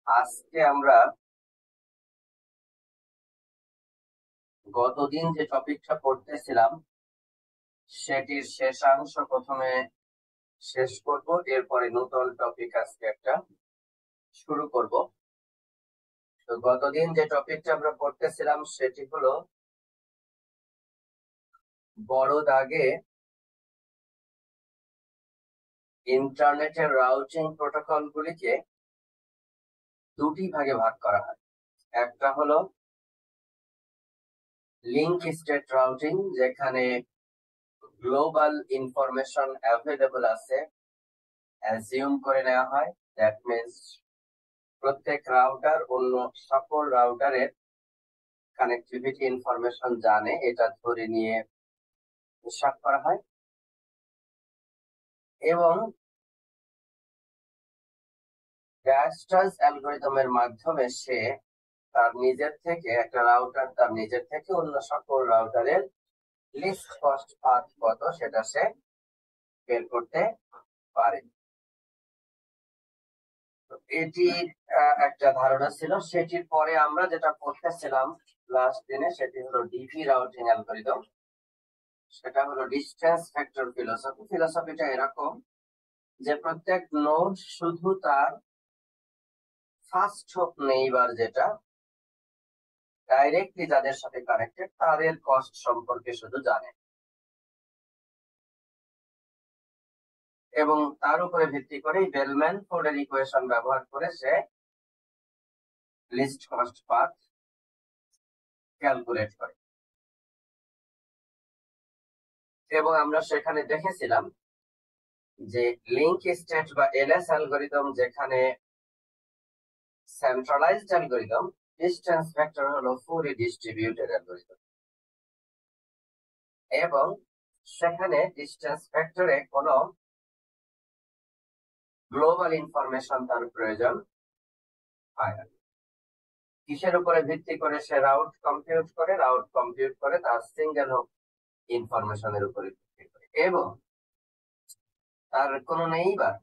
আজকে আমরা গতদিন যে টপিকটা পড়তেছিলাম সেটির শেষাংশ প্রথমে শেষ করব, এরপরে নতুন টপিক আজকে একটা শুরু করব। তো গতদিন যে টপিকটা আমরা পড়তেছিলাম সেটি হলো বড় দাগে ইন্টারনেটের রাউটিং প্রোটোকল গুলিকে দুটি ভাগে ভাগ করা হয়। একটা হলো লিংক স্টেট রাউটিং, যেখানে গ্লোবাল ইনফরমেশন অ্যাভেলেবল আছে অ্যাজিউম করে নেওয়া হয়। দ্যাট মিনস প্রত্যেক রাউটার অন্য সকল রাউটারের কানেক্টিভিটি ইনফরমেশন জানে, এটা ধরে নিয়ে হিসাব করা হয়। এবং ডায়াস্টাস অ্যালগরিদমের মাধ্যমে সে তার নিজের থেকে, একটা রাউটার তার নিজের থেকে অন্য সকল রাউটারের লিস্ট কস্ট পাথ কত সেটা সে বের করতে পারে। এটির একটা ধারণা ছিল। সেটির পরে আমরা যেটা পড়তেছিলাম লাস্ট দিনে সেটি হলো ডিভি রাউটিং অ্যালগরিদম। সেটা হলো ডিস্টেন্স ফ্যাক্টর ফিলোসফি। ফিলোসফিটা এরকম যে প্রত্যেক নোড শুধু তার ফার্স্ট হোপ নেইবার, যেটা ডাইরেক্টলি যাদের সাথে কানেক্টেড, তাদের কস্ট সম্পর্কে শুধু জানে, এবং তার উপরে ভিত্তি করে বেলম্যান ফোর্ডের ইকুয়েশন ব্যবহার করে সে লিস্ট কস্ট পাথ ক্যালকুলেট করে। এবং আমরা সেখানে দেখেছিলাম যে লিংক স্টেট বা এলএস অ্যালগরিদম যেখানে সেন্ট্রালাইজড অ্যালগরিদম, ডিস্টেন্স ভেক্টর হলো ফুলি ডিস্ট্রিবিউটেড অ্যালগরিদম, এবং সেখানে ডিস্টেন্স ভেক্টরে কোনো গ্লোবাল ইনফরমেশন তার প্রয়োজন হয় না। কিসের উপরে ভিত্তি করে সে রাউট কম্পিউট করে তার সিঙ্গেল হোপ ইনফরমেশনের উপরে ভিত্তি করে, এবং তার কোনো নেইবার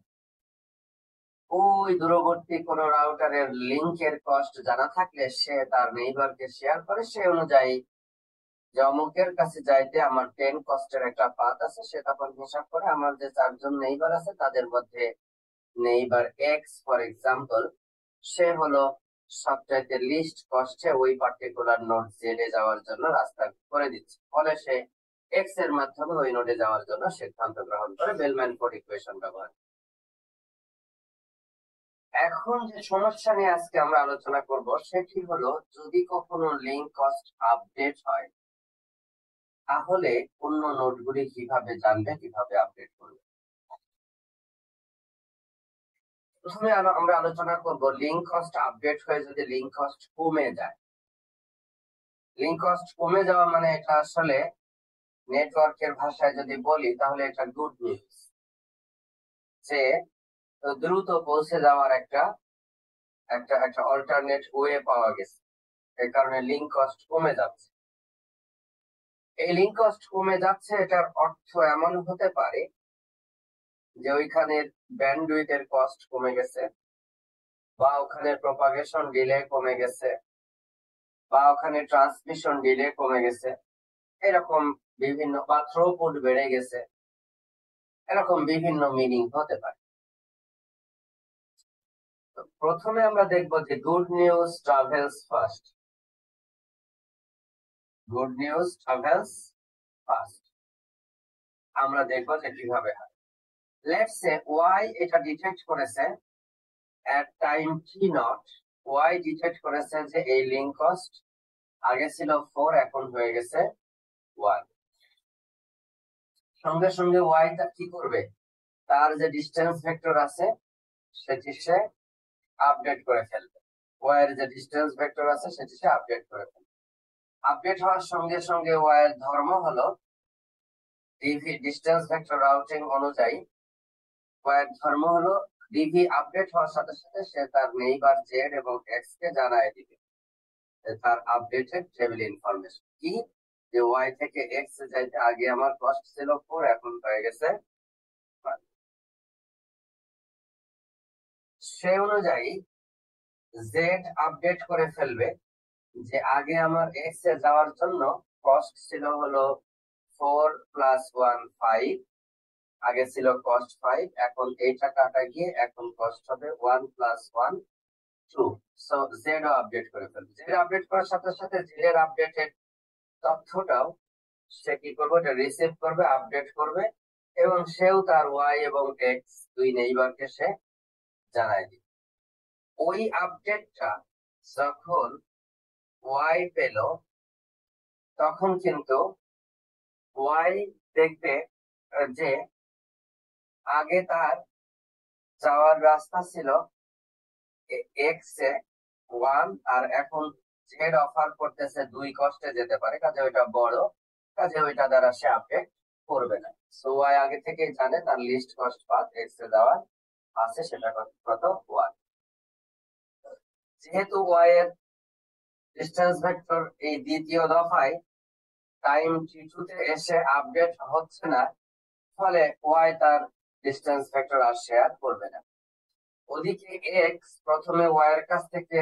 ওই দূরবর্তী কোন রাউটারের লিংকের কস্ট জানা থাকলে সে তার নেইবারকে শেয়ার করে। সে অনুযায়ী যে অমুকের কাছে যাইতে আমার 10 কস্টের একটা পাথ আছে, সে তখন হিসাব করে আমার যে 4জন নেইবার আছে তাদের মধ্যে নেইবার এক্স ফর এক্সাম্পল, সে হলো সবচাইতে লিস্ট কস্টে ওই পার্টিকুলার নোড জেডে যাওয়ার জন্য রাস্তা করে দিচ্ছে। ফলে সে এক্স এর মাধ্যমে ওই নোডে যাওয়ার জন্য সিদ্ধান্ত গ্রহণ করে বেলম্যান ফোর্ড ইকুয়েশন ব্যবহার। এখন যে সমস্যা নিয়ে আজকে আমরা আলোচনা করব সেটি হলো, যদি কখনো লিংক কস্ট আপডেট হয় তাহলে অন্য নোডগুলি কিভাবে জানবে, কিভাবে আপডেট করবে। প্রথমে আমরা আলোচনা করব লিংক কস্ট আপডেট হয়ে যদি লিংক কস্ট কমে যায়। লিংক কস্ট কমে যাওয়া মানে এটা আসলে নেটওয়ার্কের ভাষায় যদি বলি তাহলে এটা গুড নিউজ, যে দ্রুত পৌঁছে যাওয়ার একটা একটা একটা অল্টারনেট ওয়ে পাওয়া গেছে, এই কারণে লিংক কস্ট কমে যাচ্ছে। এই লিংক কস্ট কমে যাচ্ছে এটার অর্থ এমন হতে পারে যে ওইখানের ব্যান্ডউইথের কস্ট কমে গেছে, বা ওখানে প্রপাগেশন ডিলে কমে গেছে, বা ওখানে ট্রান্সমিশন ডিলে কমে গেছে, এরকম বিভিন্ন, বা থ্রুপুট বেড়ে গেছে, এরকম বিভিন্ন মিনিং হতে পারে। তো প্রথমে আমরা দেখবো যে good news travels first. Good news travels first আমরা দেখবো যে কিভাবে হয়। লেটস সে ওয়াই এটা ডিটেক্ট করেছে at time T not, why detect করেছে যে এই লিংক কস্ট আগে ছিল 4, এখন হয়ে গেছে 1। সঙ্গে সঙ্গে ওয়াই টা কি করবে, তার যে ডিস্টেন্স ভেক্টর আছে সেটি সে আপডেট করে ফেলবে। ওয়াই এর যে ডিস্টেন্স ভেক্টর আছে সেটি সে আপডেট করে ফেলবে। আপডেট হওয়ার সঙ্গে সঙ্গে ওয়াই এর ধর্ম হলো ডিভি, ডিস্টেন্স ভেক্টর রাউটিং অনুযায়ী ওয়াই এর ধর্ম হলো ডিভি আপডেট হওয়ার সাথে সাথে সে তার নেইবার জেড এবং এক্স কে জানায় দিবে তার আপডেটেড টেবিল ইনফরমেশন কি, যে ওয়াই থেকে এক্স যাইতে আগে আমার কস্ট ছিল 4, এখন হয়ে গেছে 1। সে অনুযায়ী জেড আপডেট করে ফেলবে যে আগে আমার এক্স এ যাওয়ার জন্য কস্ট ছিল হলো 4+1 5। আগে ছিল কস্ট 5, এখন এই টাকাটা গিয়ে এখন কস্ট হবে 1+1 2। সো জেড আপডেট করে ফেলবে। জেড আপডেট করার সাথে সাথে জেড এর আপডেটেড তথ্যটাও সে কি করবে, এটা রিসিভ করবে, আপডেট করবে, এবং সেও তার ওয়াই এবং এক্স দুই নেইবারকে সে জানায় দিবে। ওই আপডেটটা যখন ওয়াই পেল তখন কিন্তু ওয়াই দেখবে যে আগে তার যাওয়ার রাস্তা ছিল এক্স এ 1, আর এখন জেড অফার করতেছে 2 কষ্টে যেতে পারে, কাজে ওইটা বড়, কাজে ওইটা দ্বারা সে আপডেট করবে না। সো ওয়াই আগে থেকেই জানে তার লিস্ট কস্ট পাথ এক্স এ যাওয়ার আছে, সেটা কত 1। যেহেতু ওয়াই এর ডিস্টেন্স ভেক্টর এই দ্বিতীয় দফায় টাইম t2 তে এসে আপডেট হচ্ছে না, ফলে ওয়াই তার ডিস্টেন্স ভেক্টর আর শেয়ার করবে না। ওদিকে এক্স প্রথমে ওয়াই এর কাছ থেকে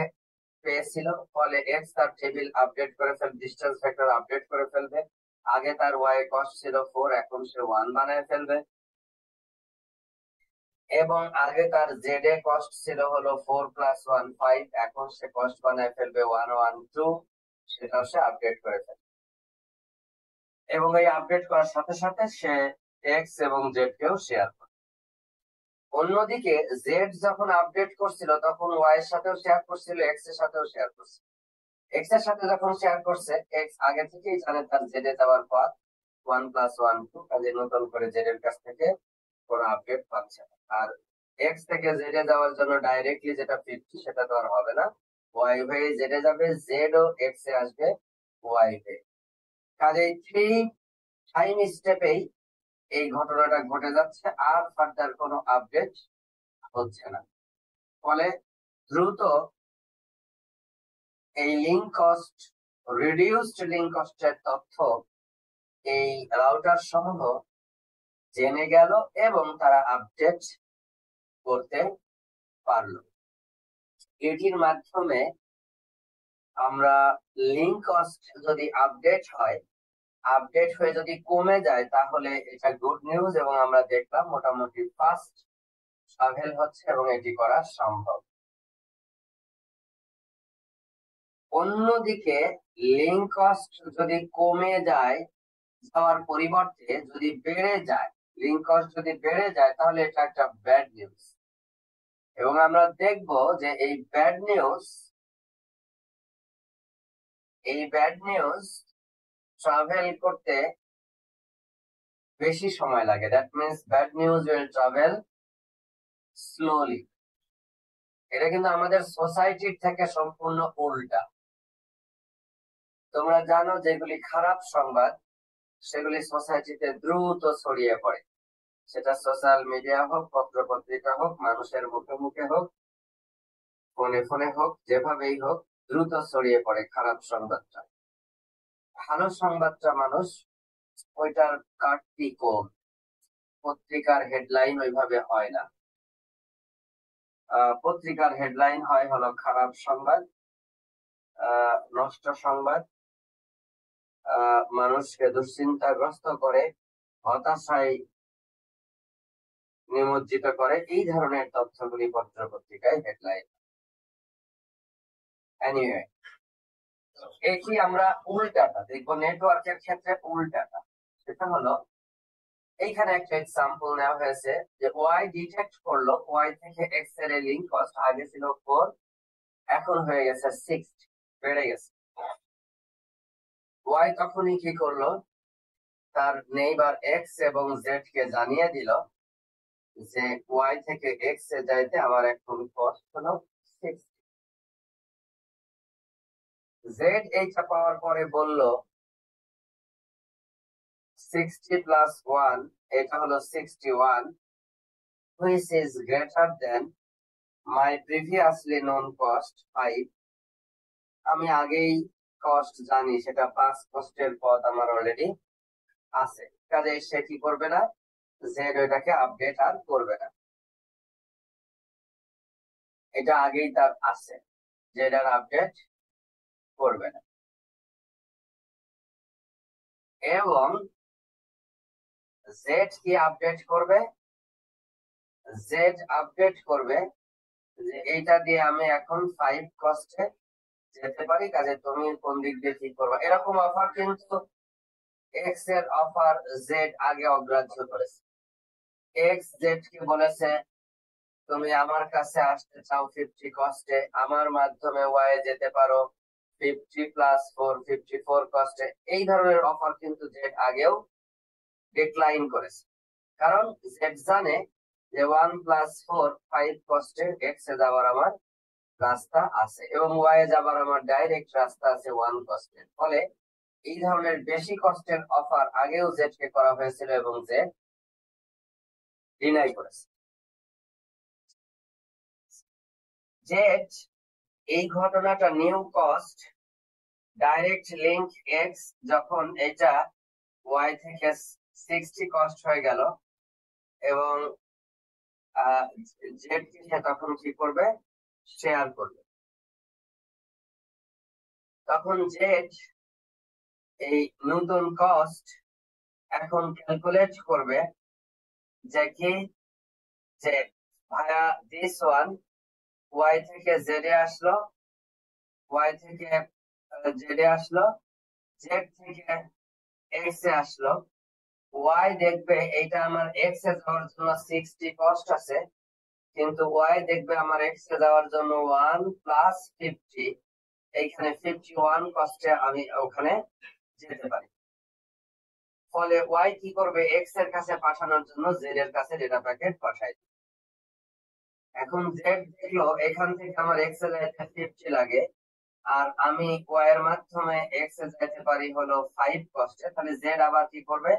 পেয়েছিল, ফলে এক্স তার টেবিল আপডেট করে ফেলবে, ডিস্টেন্স ভেক্টর আপডেট করে ফেলবে। আগে তার ওয়াই কস্ট ছিল 4, এখন সে 1 বানায় ফেলবে, এবং আগে তার জেড এ কস্ট ছিল হলো 4+1 5, এখন সে কস্ট বানায় ফেলবে 1 1 2, সেটাও সে আপডেট করে ফেলবে। এবং এই আপডেট করার সাথে সাথে সে এক্স এবং জেড কেও শেয়ার করে। অন্যদিকে জেড যখন আপডেট করছিল তখন ওয়াই এর সাথেও শেয়ার করছিল, এক্স এর সাথেও শেয়ার করছে। এক্স এর সাথে যখন শেয়ার করছে, এক্স আগে থেকেই জানে তার জেড এ যাওয়ার পথ 1+1 2, কাজে নতুন করে জেড এর কাছ থেকে কোনো আপডেট পাচ্ছে না। আর এক্স থেকে জেড এ যাওয়ার জন্য ডাইরেক্টলি যেটা 50, সেটা তো আর হবে না, ওয়াই হয়ে জেড এ যাবে, জেড ও এক্স এ আসবে ওয়াই হয়ে। কাজে 3 টাইম স্টেপেই এই ঘটনাটা ঘটে যাচ্ছে, আর ফার্দার কোনো আপডেট হচ্ছে না। ফলে দ্রুত এই লিঙ্ক কস্ট, রিডিউসড লিঙ্ক কস্টের তথ্য এই রাউটার সমূহ জেনে গেল এবং তারা আপডেট করতে পারলো। এটির মাধ্যমে আমরা লিঙ্ক কস্ট যদি আপডেট হয়, আপডেট হয়ে যদি কমে যায়, তাহলে এটা গুড নিউজ, এবং আমরা দেখলাম মোটামুটি ফাস্ট ট্রাভেল হচ্ছে এবং এটি করা সম্ভব। অন্যদিকে লিঙ্ক কস্ট যদি কমে যায়, যাওয়ার পরিবর্তে যদি বেড়ে যায়, লিঙ্ক কস্ট যদি বেড়ে যায়, তাহলে এটা একটা ব্যাড নিউজ। এবং আমরা দেখব যে এই ব্যাড নিউজ ট্রাভেল করতে বেশি সময় লাগে। That means bad news will travel slowly. এটা কিন্তু আমাদের সোসাইটির থেকে সম্পূর্ণ উল্টা। তোমরা জানো যেগুলি খারাপ সংবাদ সেগুলি সোসাইটিতে দ্রুত ছড়িয়ে পড়ে, সেটা সোশ্যাল মিডিয়া হোক, পত্র পত্রিকা হোক, মানুষের মুখে মুখে হোক, ফোনে ফোনে হোক, যেভাবেই হোক দ্রুত ছড়িয়ে পড়ে খারাপ সংবাদটা। ভালো সংবাদটা মানুষ ওইটার কাটতি কম, পত্রিকার হেডলাইন ওইভাবে হয় না। পত্রিকার হেডলাইন হয় হলো খারাপ সংবাদ, নষ্ট সংবাদ, মানুষকে দুশ্চিন্তাগ্রস্ত করে, হতাশায় নিমজ্জিত করে, এই ধরনের তথ্যগুলি পত্র পত্রিকায় হেডলাইন। এনিওয়ে, এটি আমরা উল্টাটা দেখবো, নেটওয়ার্কের ক্ষেত্রে উল্টাটা। সেটা হলো এইখানে একটা এক্সাম্পল নেওয়া হয়েছে যে ওয়াই ডিটেক্ট করলো ওয়াই থেকে এক্স এর লিঙ্ক কস্ট আগে ছিল 4, এখন হয়ে গেছে 6, বেড়ে গেছে। ওয়াই তখনই কি করলো, তার নেইবার এক্স এবং জেড কে জানিয়ে দিল যে ওয়াই থেকে এক্স এ যাইতে আমার এখন কস্ট হলো 6। জেড এইটা পাওয়ার পরে বলল 60+1, এটা হলো 61, which is greater than my previously known cost 5. আমি আগেই কস্ট জানি, সেটা 5 কস্টের পথ আমার অলরেডি আছে, কাজে সে কি করবে না, জেড ওইটাকে আপডেট আর করবে না, এটা আগেই তার আছে। জেড আর আপডেট করবে না। এবং জেড কি আপডেট করবে, জেড আপডেট করবে যে এইটা দিয়ে আমি এখন 5 কস্টে যেতে পারি, কাজে তুমি কোন দিক দিয়ে ঠিক করবা। এরকম অফার কিন্তু এক্স এর অফার জেড আগে অগ্রাহ্য করেছে। এক্স জেড কে বলেছে তুমি আমার কাছে আসতে চাও 50 কস্টে, আমার মাধ্যমে ওয়াই যেতে পারো 50+4 54 কস্টে। এই ধরনের অফার কিন্তু জেড আগেও ডিক্লাইন করেছে, কারণ জেড জানে যে 1+4 5 কস্টে এক্স এ যাওয়ার আমার রাস্তা আছে এবং ওয়াই এ যাবার আমার ডাইরেক্ট রাস্তা আছে 1 কস্টের। ফলে এই ধরনের বেশি কস্টের অফার আগেও জেড কে করা হয়েছিল এবং জেড ডিনাই করেছে। জেড এই ঘটনাটা new cost direct link x যখন এটা ওয়াই থেকে 60 কস্ট হয়ে গেল এবং জেড কে সে তখন কি করবে, শেয়ার করবে। তখন জেড এই নতুন কস্ট এখন ক্যালকুলেট করবে যে কি, যে ভায়া দিস ওয়ান ওয়াই থেকে জেডে আসলো, ওয়াই থেকে জেডে আসলো, জেড থেকে এক্স এ আসলো। ওয়াই দেখবে এইটা আমার এক্স এ যাওয়ার জন্য 60 কস্ট আছে, কিন্তু ওয়াই দেখবে আমার এক্স এ যাওয়ার জন্য 1+50, এইখানে 51 কস্টে আমি ওখানে যেতে পারি। ফলে ওয়াই কি করবে, এক্স এর কাছে পাঠানোর জন্য জেড এর কাছে ডেটা প্যাকেট পাঠায়। এখন জেড দেখলো এখান থেকে আমার এক্স এ যাইতে 50 লাগে, আর আমি ওয়াই এর মাধ্যমে এক্স এ যেতে পারি হলো 5 কস্টে, তাহলে জেড আবার কি করবে,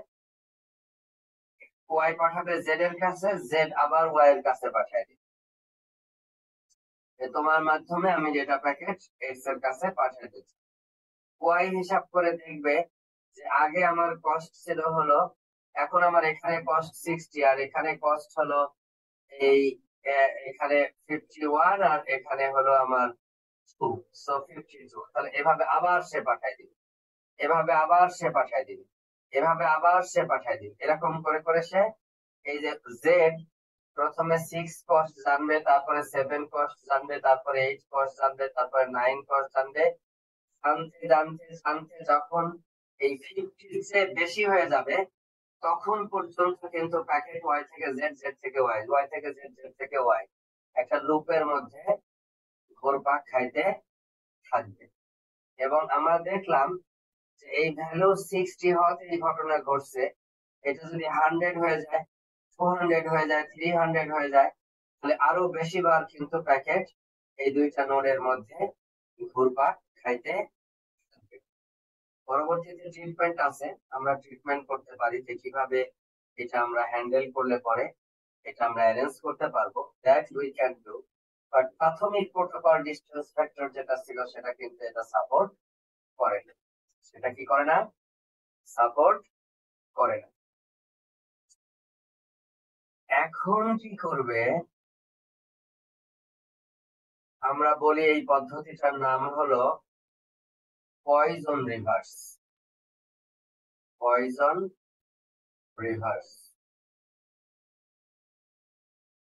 ওয়াই পাঠাবে জেড এর কাছে, জেড আবার ওয়াই এর কাছে পাঠায় দিবে। তোমার মাধ্যমে আমি ডেটা প্যাকেট এক্স এর কাছে পাঠিয়ে দিচ্ছি। ওয়াই হিসাব করে দেখবে যে আগে আমার কস্ট ছিল হলো, এখন আমার এখানে কস্ট 60 আর এখানে কস্ট হলো এই এখানে 51 আর এখানে হলো আমার 2, সো 52। তাহলে এভাবে আবার সে পাঠায় দিবে, এভাবে আবার সে পাঠায় দিবে, এভাবে আবার সে পাঠায় দিবে। এরকম করে করে সে এই যে জেড প্রথমে 6 কস্ট জানবে, তারপরে 7 কস্ট জানবে, তারপরে 8 কস্ট জানবে, তারপরে 9 কস্ট জানবে। জানতে জানতে জানতে যখন এই 50 চেয়ে বেশি হয়ে যাবে তখন পর্যন্ত কিন্তু প্যাকেট ওয়াই থেকে জেড, জেড থেকে ওয়াই, ওয়াই থেকে জেড, জেড থেকে ওয়াই একটা লুপের মধ্যে ঘুরপাক খাইতে থাকবে। এবং আমরা দেখলাম যে এই ভ্যালু 60 হওয়াতে এই ঘটনা ঘটছে। এটা যদি 100 হয়ে যায়, 200 হয়ে যায়, 300 হয়ে যায়, তাহলে আরো বেশি বার কিন্তু প্যাকেট এই দুইটা নোডের মধ্যে ঘুরপাক খাইতে থাকবে। পরবর্তীতে ট্রিটমেন্ট আছে, আমরা ট্রিটমেন্ট করতে পারি যে কিভাবে এটা আমরা হ্যান্ডেল করলে পরে এটা আমরা অ্যারেঞ্জ করতে পারবো, that we can do. But প্রাথমিক প্রোটোকল ডিসটেন্স ফ্যাক্টর যেটা ছিল সেটা কিন্তু এটা সাপোর্ট করে না। সেটা কি করে না, সাপোর্ট করে না। এখন কি করবে, আমরা বলি এই পদ্ধতিটার নাম হলো poison reverse, poison reverse,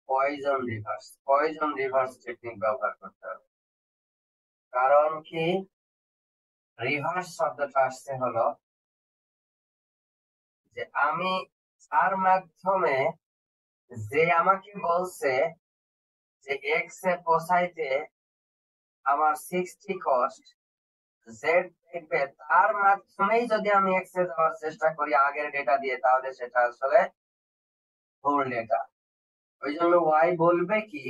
poison reverse, poison reverse technique ব্যবহার করতে হবে। কারণ কি, রিভার্স শব্দটা আসছে হলো যে আমি তার মাধ্যমে যে আমাকে বলছে যে এক্স এ পৌঁছাইতে আমার 60 কস্ট, জেড দেখবে তার মাধ্যমেই যদি আমি এক্স এ যাওয়ার চেষ্টা করি আগের ডেটা দিয়ে, তাহলে সেটা আসলে ভুল ডেটা। ওই জন্য ওয়াই বলবে কি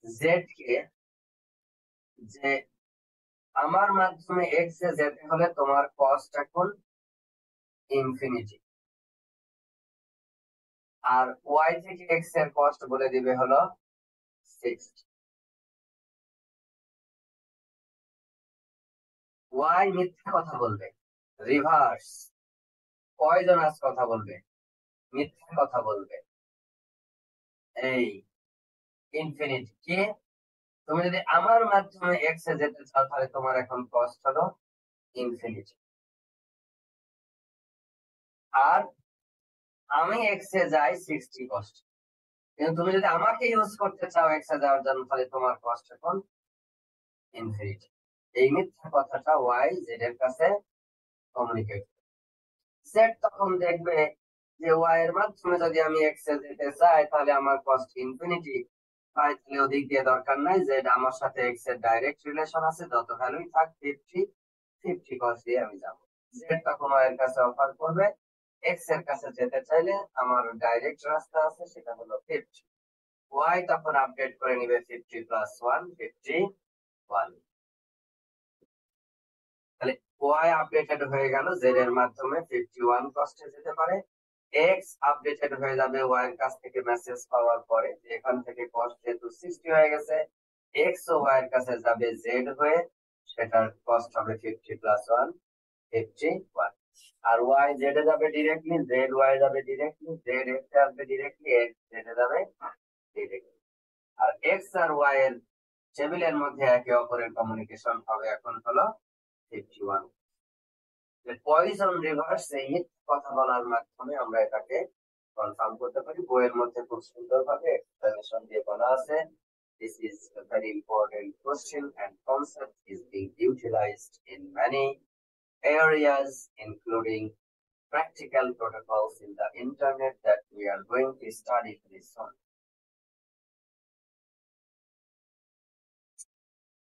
জেড কে যে আমার মাধ্যমে এক্স এ যেতে হলে তোমার কস্ট এখন ইনফিনিটি, আর ওয়াই থেকে এক্স এর কস্ট বলে দিবে হলো 60। ওয়াই মিথ্যা কথা বলবে, রিভার্স পয়জনাস কথা বলবে, মিথ্যা কথা বলবে। এই ইনফিনিটি কে তুমি যদি আমার মাধ্যমে এক্স এ যেতে চাও তাহলে তোমার এখন কস্ট হলো ইনফিনিটি, আর আমি এক্স এ যাই 60 কস্ট। কিন্তু তুমি যদি আমাকে ইউজ করতে চাও এক্স এ যাওয়ার জন্য তাহলে তোমার কস্ট এখন ইনফিনিটি। এই মিথ্যা কথাটা ওয়াই জেড এর কাছে কমিউনিকেট। জেড তখন দেখবে যে ওয়াই এর মাধ্যমে যদি আমি এক্স এ যেতে চাই তাহলে আমার কস্ট ইনফিনিটি, তাহলে ওদিক দিয়ে দরকার নাই, জেড আমার সাথে এক্স এর ডাইরেক্ট রিলেশন আছে, যত ভ্যালুই থাক 50 কস্ট দিয়ে আমি যাবো। জেড তখন ওয়াই এর কাছে অফার করবে এক্স এর কাছে যেতে চাইলে আমার ডাইরেক্ট রাস্তা আছে, সেটা হলো 50। ওয়াই তখন আপডেট করে নিবে 50 প্লাস 1 51। তাহলে ওয়াই আপডেটেড হয়ে গেল, জেড এর মাধ্যমে 51 কস্টে যেতে পারে। এক্স আপডেটেড হয়ে যাবে ওয়াই এর কাছ থেকে মেসেজ পাওয়ার পরে, এখান থেকে কস্ট যেহেতু 60 হয়ে গেছে, এক্স ও ওয়াই এর কাছে যাবে জেড হয়ে, সেটার কস্ট হবে 50 প্লাস 1 51। আর ওয়াই জেড এ যাবে ডিরেক্টলি, জেড ওয়াই যাবে ডিরেক্টলি, জেড এক্স এ আসবে ডিরেক্টলি, এক্স জেড এ যাবে ডিরেক্টলি। আর এক্স আর ওয়াই এর টেবিলের মধ্যে একে অপরের কমিউনিকেশন হবে এখন হলো 51। পয়জন রিভার্স এই কথা বলার মাধ্যমে আমরা এটাকে কনফার্ম করতে পারি। বইয়ের মধ্যে খুব সুন্দরভাবে এক্সপ্লেনেশন দিয়ে বলা আছে, this is a very important question and concept is being utilized in many areas including practical protocols in the internet that we are going to study very soon.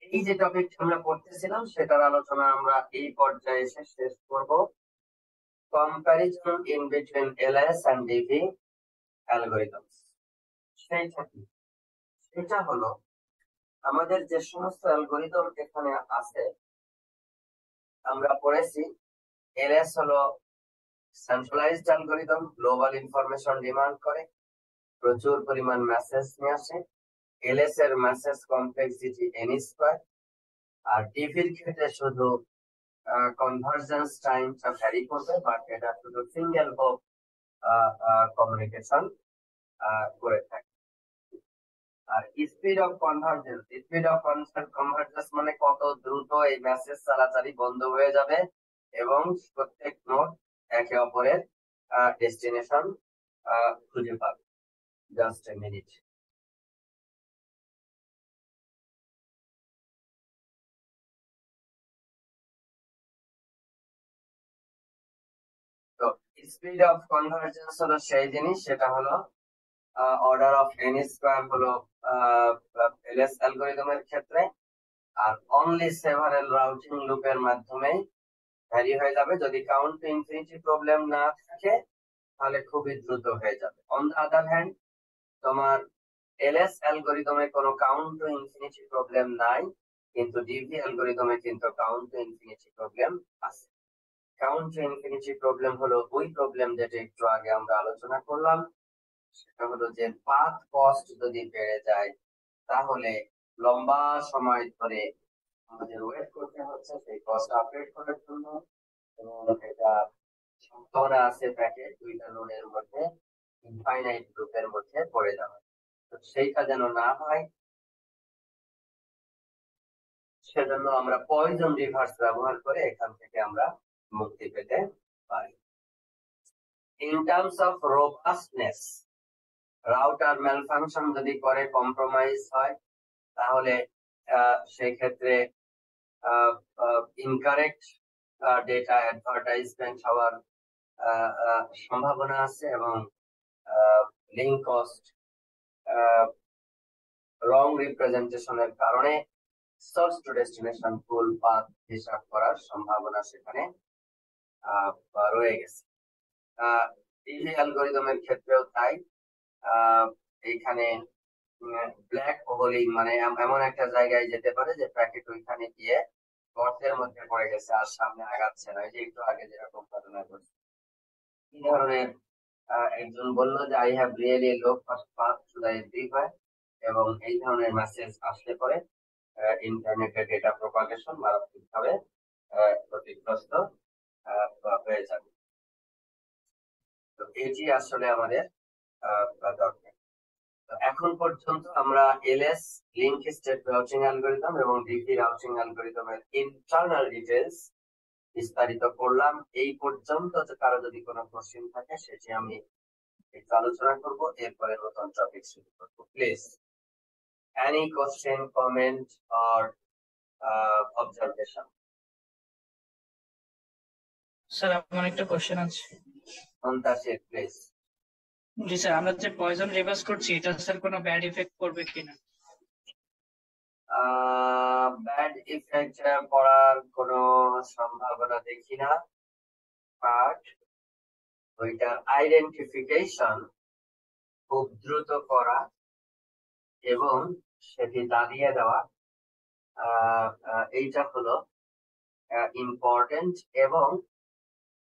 এই যে টপিক আমরা পড়তেছিলাম সেটার আলোচনা আমরা এই পর্যায়ে এসে শেষ করব। Comparison in between LS and DV algorithms. সেইটা কি? সেটা হলো আমাদের যে সমস্ত অ্যালগরিদম এখানে আছে, আমরা পড়েছি এলএস হলো centralised algorithm, global information demand করে, প্রচুর পরিমাণ মেসেজ নিয়ে আসে। এলএস এর মেসেজ কমপ্লেক্সিটি এন স্কয়ার। আর ডিভির ক্ষেত্রে শুধু কনভার্জেন্স টাইমটা ভ্যারি করবে, বাট এটা শুধু সিঙ্গেল হোপ কমিউনিকেশন করে থাকে। আর স্পিড অফ কনভার্জেন্স মানে কত দ্রুত এই মেসেজ চালাচালি বন্ধ হয়ে যাবে এবং প্রত্যেক নোড একে অপরের ডেস্টিনেশন খুঁজে পাবে। Just a minute. তো স্পিড অফ কনভার্জেন্স হলো সেই জিনিস, সেটা হলো অর্ডার অফ এন স্কয়ার হলো এলএস অ্যালগরিদমের ক্ষেত্রে, আর অনলি সেভারেল রাউটিং লুপের মাধ্যমে ভ্যারি হয়ে যাবে। যদি কাউন্ট টু ইনফিনিটি প্রবলেম না থাকে তাহলে খুবই দ্রুত হয়ে যাবে। অন দ্য আদার হ্যান্ড তোমার এলএস অ্যালগরিদমে কোনো কাউন্ট টু ইনফিনিটি প্রবলেম নাই, কিন্তু ডিভি অ্যালগরিদমে কিন্তু কাউন্ট টু ইনফিনিটি প্রবলেম আছে। কাউন্ট টু ইনফিনিটি প্রবলেম হলো ওই প্রবলেম যেটা একটু আগে আমরা আলোচনা করলাম, সেটা হলো যে পাথ কস্ট যদি বেড়ে যায় তাহলে লম্বা সময় ধরে আমাদের ওয়েট করতে হচ্ছে সেই কস্ট আপডেট করার জন্য, এবং এটা সম্ভাবনা আছে প্যাকেট দুইটা নোডের মধ্যে ইনফাইনাইট লুপের মধ্যে পড়ে যাওয়া। তো সেইটা যেন না হয় সেজন্য আমরা পয়জন রিভার্স ব্যবহার করে এখান থেকে আমরা মুক্তি পেতে পারি। In terms of robustness, router malfunction যদি করে কম্প্রোমাইজ হয় তাহলে সেই ক্ষেত্রে ইনকারেক্ট ডেটা অ্যাডভার্টাইজমেন্ট হওয়ার সম্ভাবনা আছে, এবং লিঙ্ক কস্ট রং রিপ্রেজেন্টেশনের কারণে সোর্স টু ডেস্টিনেশন ফুল পাথ হিসাব করার সম্ভাবনা সেখানে রয়ে গেছে। ডিভি অ্যালগরিদমের ক্ষেত্রেও তাই। এইখানে ব্ল্যাক হোলিং মানে এমন একটা জায়গায় যেতে পারে যে প্যাকেট ওইখানে গিয়ে গর্তের মধ্যে পড়ে গেছে আর সামনে আগাচ্ছে না, এই যে একটু আগে যেরকম ঘটনা ঘটছে। এই ধরনের একজন বলল যে I have really low first path to the everywhere, এবং এই ধরনের মেসেজ আসলে পরে ইন্টারনেটের ডেটা প্রপাগেশন মারাত্মকভাবে ক্ষতিগ্রস্ত হয়ে যাবে। তো এটি আসলে আমাদের দরকার। এখন পর্যন্ত আমরা LS link state routing algorithm এবং ডিপি রাউটিং অ্যালগরিদমের ইন্টারনাল ডিটেলস বিস্তারিত করলাম। এই পর্যন্ত কারো যদি কোনো কোশ্চেন থাকে সেটি আমি একটু আলোচনা করব, এরপরে নতুন টপিক শুরু করব। Please any question, comment or observation? Sir আমার একটা কোশ্চেন আছে। মুনতাসির প্লিজ। জি স্যার, আমরা যে পয়জন রিভার্স করছি এটা স্যার কোনো ব্যাড ইফেক্ট করবে কিনা? ব্যাড ইফেক্ট পড়ার কোনো সম্ভাবনা দেখি না, বাট ওইটার আইডেন্টিফিকেশন খুব দ্রুত করা এবং সেটি দাঁড়িয়ে দেওয়া, এইটা হলো ইম্পর্টেন্ট। এবং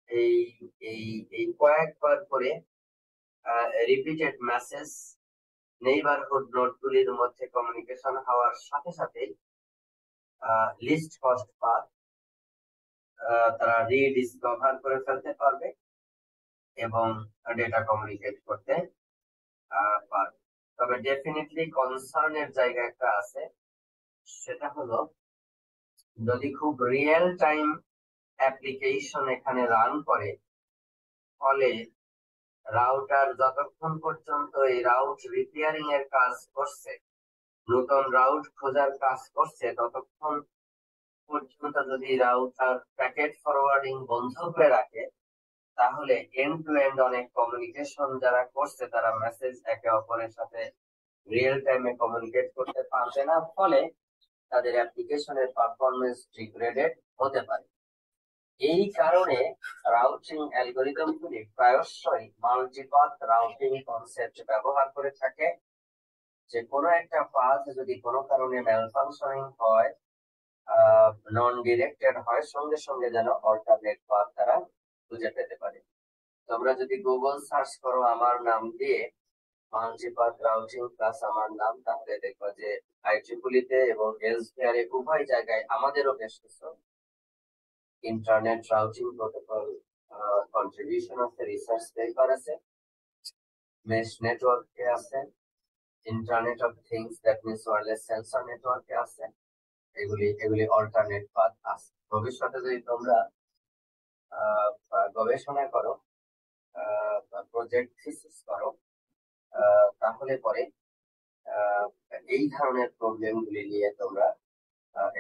এই এই এই কয়েকবার করে রিপিটেড মেসেজ নেইবারহুড নোডগুলির মধ্যে কমিউনিকেশন হওয়ার সাথে সাথে লিস্ট কস্ট পাথ তারা রিডিসকভার করে ফেলতে পারবে এবং ডেটা কমিউনিকেট করতে পারবে। তবে ডেফিনেটলি কনসার্নের জায়গা একটা আছে, সেটা হলো যদি খুব রিয়েল টাইম অ্যাপ্লিকেশন এখানে রান করে, ফলে রাউটার যতক্ষণ পর্যন্ত এই রাউট রিপেয়ারিং এর কাজ করছে, নতুন রাউট খোঁজার কাজ করছে, ততক্ষণ পর্যন্ত যদি রাউটার প্যাকেট ফরওয়ার্ডিং বন্ধ করে রাখে, তাহলে এন্ড টু এন্ড অনেক কমিউনিকেশন যারা করছে তারা মেসেজ একে অপরের সাথে রিয়েল টাইমে কমিউনিকেট করতে পারবে না, ফলে তাদের অ্যাপ্লিকেশনের পারফরমেন্স ডিগ্রেডেড হতে পারে। এই কারণে রাউটিং অ্যালগরিদমগুলি প্রায়শই মাল্টিপাথ রাউটিং কনসেপ্ট ব্যবহার করে থাকে। যে কোনো একটা পাথ যদি কোনো কারণে ম্যালফাংশনিং হয়, নন ডিরেক্টেড হয়, সঙ্গে সঙ্গে যেন অল্টারনেট পাথ তারা খুঁজে পেতে পারে। তোমরা যদি গুগল সার্চ করো আমার নাম দিয়ে মাল্টিপাথ রাউটিং প্লাস আমার নাম, তাহলে দেখবা যে আইট্রিপলিতে এবং এলসভিআর উভয় জায়গায় আমাদেরও বেশ কিছু ইন্টারনেট রাউটিং প্রোটোকল কন্ট্রিবিউশন আছে, রিসার্চ পেপার আছে, মেশ নেটওয়ার্কে আছে, internet of things that means wireless sensor নেটওয়ার্কে আছে। এগুলি অল্টারনেট পাথ আছে। ভবিষ্যতে যদি তোমরা গবেষণা করো, প্রজেক্ট থিসিস করো, তাহলে পরে এই ধরনের প্রবলেম গুলি নিয়ে তোমরা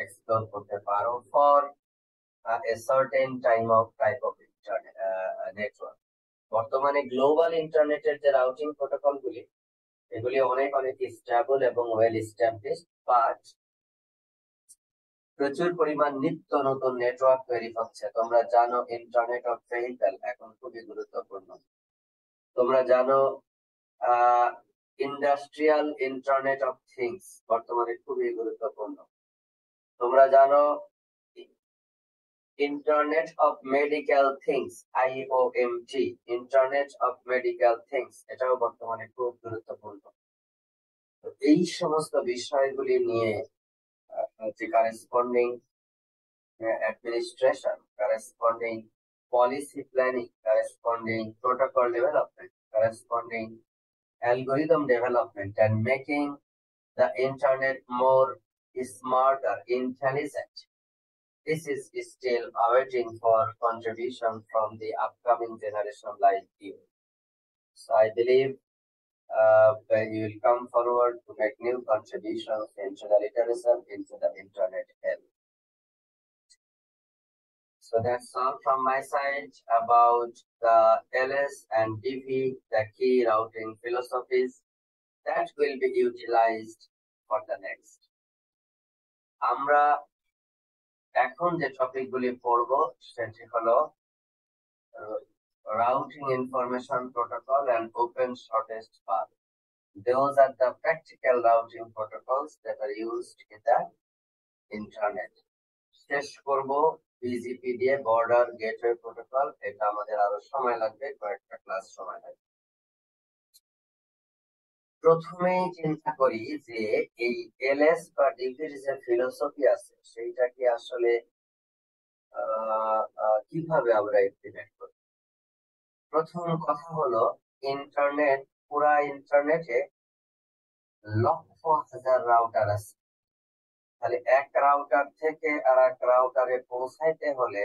এক্সপ্লোর করতে পারো for a certain type of network. বর্তমানে গ্লোবাল ইন্টারনেটের যে রাউটিং প্রোটোকল গুলি, এগুলি অনেক স্টেবল এবং ওয়েল এস্টাবলিশড, বাট প্রচুর পরিমাণ নিত্য নতুন নেটওয়ার্ক তৈরি হচ্ছে। তোমরা জানো ইন্টারনেট অফ ভেহিকল এখন খুবই গুরুত্বপূর্ণ। তোমরা জানো ইন্ডাস্ট্রিয়াল ইন্টারনেট অফ থিংস বর্তমানে খুবই গুরুত্বপূর্ণ। তোমরা জানো internet of medical things, IOMT, internet of medical things, এটাও বর্তমানে খুব গুরুত্বপূর্ণ। এই সমস্ত বিষয়গুলি নিয়ে যে corresponding administration, corresponding policy planning, corresponding protocol development, corresponding algorithm development, and making the internet more smarter, intelligent. This is still awaiting for contribution from the upcoming generation like you. So I believe that you will come forward to make new contributions into the literature, into the internet health. So that's all from my side about the LS and DV, the key routing philosophies that will be utilized for the next. আমরা এখন যে topic গুলি পড়বো সেটি হলো routing information protocol and open shortest path. Those are the practical routing protocols that are used in the internet. শেষ করব BGP দিয়ে, বর্ডার গেটওয়ে প্রোটোকল। এটা আমাদের আরো সময় লাগবে, কয়েকটা ক্লাস সময় লাগবে। প্রথমেই চিন্তা করি যে এই এলএস বা ডিভির যে ফিলোসফি আছে সেইটা কি আসলে কিভাবে আমরা ইমপ্লিমেন্ট করি। প্রথম কথা হলো পুরা ইন্টারনেটে লক্ষ হাজার রাউটার আছে, তাহলে এক রাউটার থেকে আর এক রাউটারে পৌঁছাইতে হলে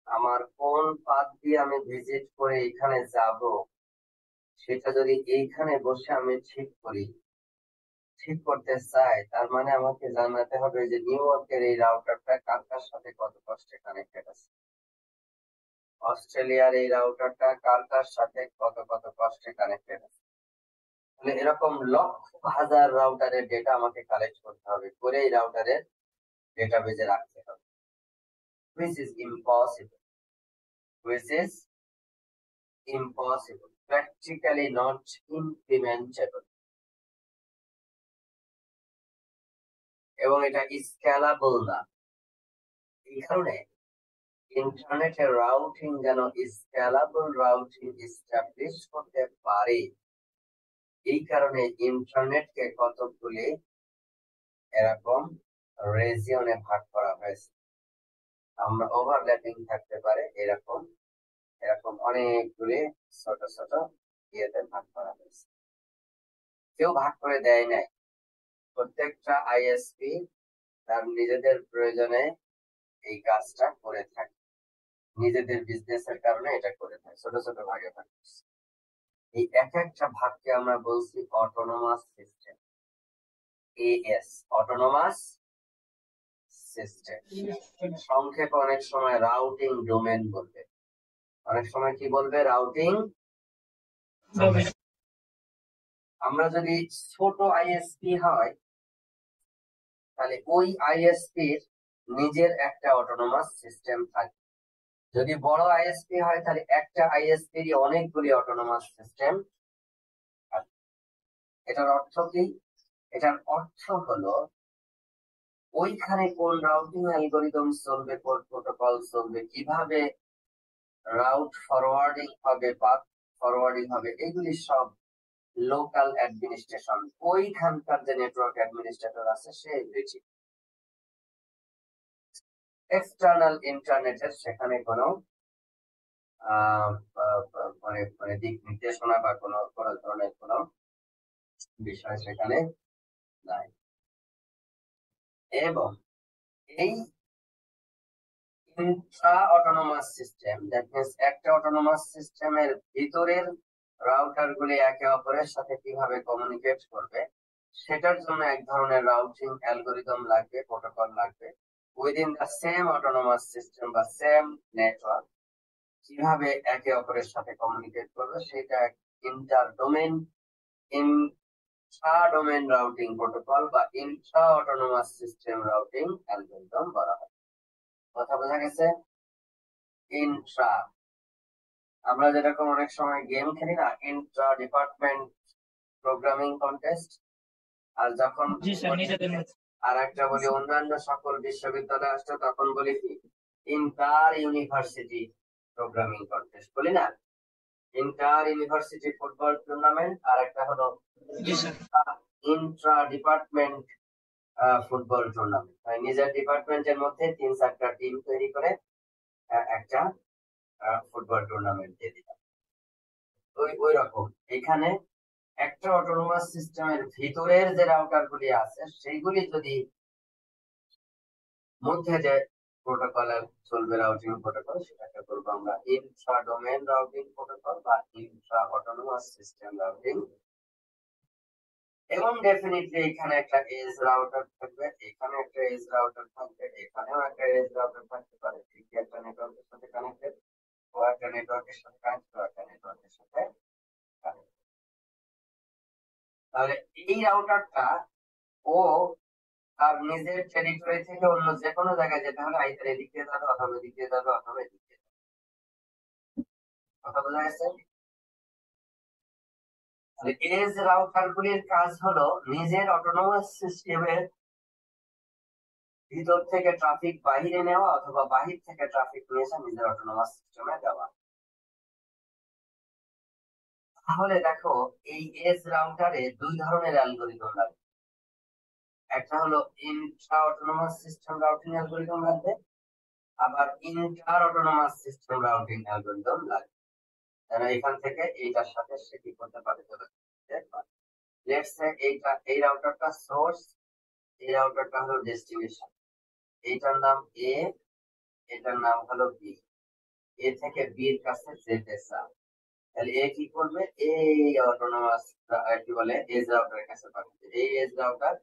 আমার কোন পাথ দিয়ে আমি ভিজিট করে এখানে যাব, সেটা যদি এইখানে বসে আমি ঠিক করতে চাই, তার মানে আমাকে জানাতে হবে যে নিউ ইয়র্কের এই রাউটারটা কার কার সাথে কত কষ্টে কানেক্টেড আছে, অস্ট্রেলিয়ার এই রাউটারটা কার কার সাথে কত কষ্টে কানেক্টেড আছে। তাহলে এরকম লক্ষ হাজার রাউটারের ডেটা আমাকে কালেক্ট করতে হবে, করে এই রাউটারের ডেটাবেজে রাখতে হবে, which is impossible, which is impossible, practically not implementable, এবং এটা স্কেলেবল না। এই কারণে ইন্টারনেটের রাউটিং যেন স্কেলেবল রাউটিং এস্টাবলিশ করতে পারে, এই কারণে ইন্টারনেটকে কতগুলি এরকম রিজিয়নে ভাগ করা হয়েছে। আমরা ওভারল্যাপিং থাকতে পারে এরকম অনেকগুলি ছোট ছোট ইয়েতে ভাগ করা হয়েছে। কেউ ভাগ করে দেয় নাই, প্রত্যেকটা আইএসপি তার নিজেদের প্রয়োজনে এই কাজটা করে থাকে, নিজেদের বিজনেসের কারণে এটা করে থাকে, ছোট ছোট ভাগে ভাগ করছে। এই এক একটা ভাগকে আমরা বলছি autonomous system, as, autonomous system. সংক্ষেপে অনেক সময় রাউটিং ডোমেন বলবে, অনেক সময় কি বলবে, রাউটিং ডোমেন। আমরা যদি ছোট আইএসপি হয়, তাহলে ওই আইএসপির নিজের একটা অটোনোমাস সিস্টেম থাকে। যদি বড় আইএসপি হয়, তাহলে একটা আইএসপির অনেকগুলি অটোনোমাস সিস্টেম থাকে। এটার অর্থ কি? এটার অর্থ হলো ওইখানে কোন রাউটিং অ্যালগোরিদম চলবে, কোন প্রোটোকল চলবে, কিভাবে রাউট ফরওয়ার্ডিং হবে, পাথ ফরওয়ার্ডিং হবে, এগুলি সব লোকাল অ্যাডমিনিস্ট্রেশন, ওইখানকার যে নেটওয়ার্ক অ্যাডমিনিস্ট্রেটর আছে সে এগুলি ঠিক। এক্সটার্নাল ইন্টারনেটের সেখানে কোনো মানে দিক নির্দেশনা বা কোনো ধরনের কোনো বিষয় সেখানে নাই। এবং এই Intra autonomous system, that means একটা অটোনোমাস সিস্টেমের ভিতরের রাউটার গুলি একে অপরের সাথে কিভাবে কমিউনিকেট করবে, সেটার জন্য এক ধরনের রাউটিং অ্যালগোরিদম লাগবে, প্রোটোকল লাগবে। Within the same autonomous system বা সেম নেটওয়ার্ক কিভাবে একে অপরের সাথে কমিউনিকেট করবে, সেটা inter domain intra domain routing protocol বা intra autonomous system routing algorithm বলা হয়। কথা বোঝা গেছে? ইন্ট্রা, আমরা যেরকম অনেক সময় গেম খেলি না, ইন্ট্রা ডিপার্টমেন্ট প্রোগ্রামিং কন্টেস্ট, আর যখন আর একটা বলি অন্যান্য সকল বিশ্ববিদ্যালয় আসছে, তখন বলি কি ইন্টার ইউনিভার্সিটি প্রোগ্রামিং কন্টেস্ট বলি না, ইন্টার ইউনিভার্সিটি ফুটবল টুর্নামেন্ট, আর একটা হলো ইন্ট্রা ডিপার্টমেন্ট ফুটবল টুর্নামেন্ট। নিজের ডিপার্টমেন্টের মধ্যে 3-4টা টিম তৈরি করে একটা ফুটবল টুর্নামেন্ট দিয়ে দিলাম। ওই রকম এখানে একটা অটোনোমাস সিস্টেমের ভিতরের যে রাউটার গুলি আছে, সেইগুলি যদি মধ্যে যে প্রোটোকল চলবে, রাউটিং প্রোটোকল, সেটাকে বলবো আমরা ইন্ট্রা ডোমেন রাউটিং প্রোটোকল বা ইন্ট্রা অটোনোমাস সিস্টেম রাউটিং। এবং ডেফিনেটলি এখানে একটা এজ রাউটার থাকবে, এখানে একটা এজ রাউটার থাকবে, এখানেও একটা এজ রাউটার থাকতে পারে, ঠিক একটা নেটওয়ার্কের সাথে কানেক্টেড, ও একটা নেটওয়ার্কের সাথে কানেক্টেড, একটা নেটওয়ার্কের সাথে কানেক্টেড। তাহলে এই রাউটারটা ও তার নিজের টেরিটরি থেকে অন্য যে কোনো জায়গায় যেতে হলে আইদার এদিক দিয়ে যাবে, অথবা এদিক দিয়ে যাবে, অথবা এদিক দিয়ে যাবে। কথা বোঝা গেছে? এজ রাউটার গুলির কাজ হলো নিজের অটোনোমাস সিস্টেমের ভিতর থেকে ট্রাফিক বাহিরে নেওয়া, অথবা বাহির থেকে ট্রাফিক নিয়ে এসে নিজের অটোনোমাস সিস্টেমে দেওয়া। তাহলে দেখো, এই এজ রাউটারে দুই ধরনের অ্যালগোরিদম লাগবে, একটা হলো Intra autonomous system routing algorithm লাগবে, আবার inter autonomous system routing algorithm লাগবে। এখান থেকে এইটার সাথে সে কি করতে পারে, লেটস সে এই রাউটারটা সোর্স, এই রাউটারটা হলো ডেস্টিনেশন, এইটার নাম এ, এটার নাম হলো বি, এ থেকে বি এর কাছে যেতে চাও, তাহলে এ কি করবে, এই অটোনোমাস কি বলে এজ রাউটারের কাছে পাঠাবে, এই এজ রাউটার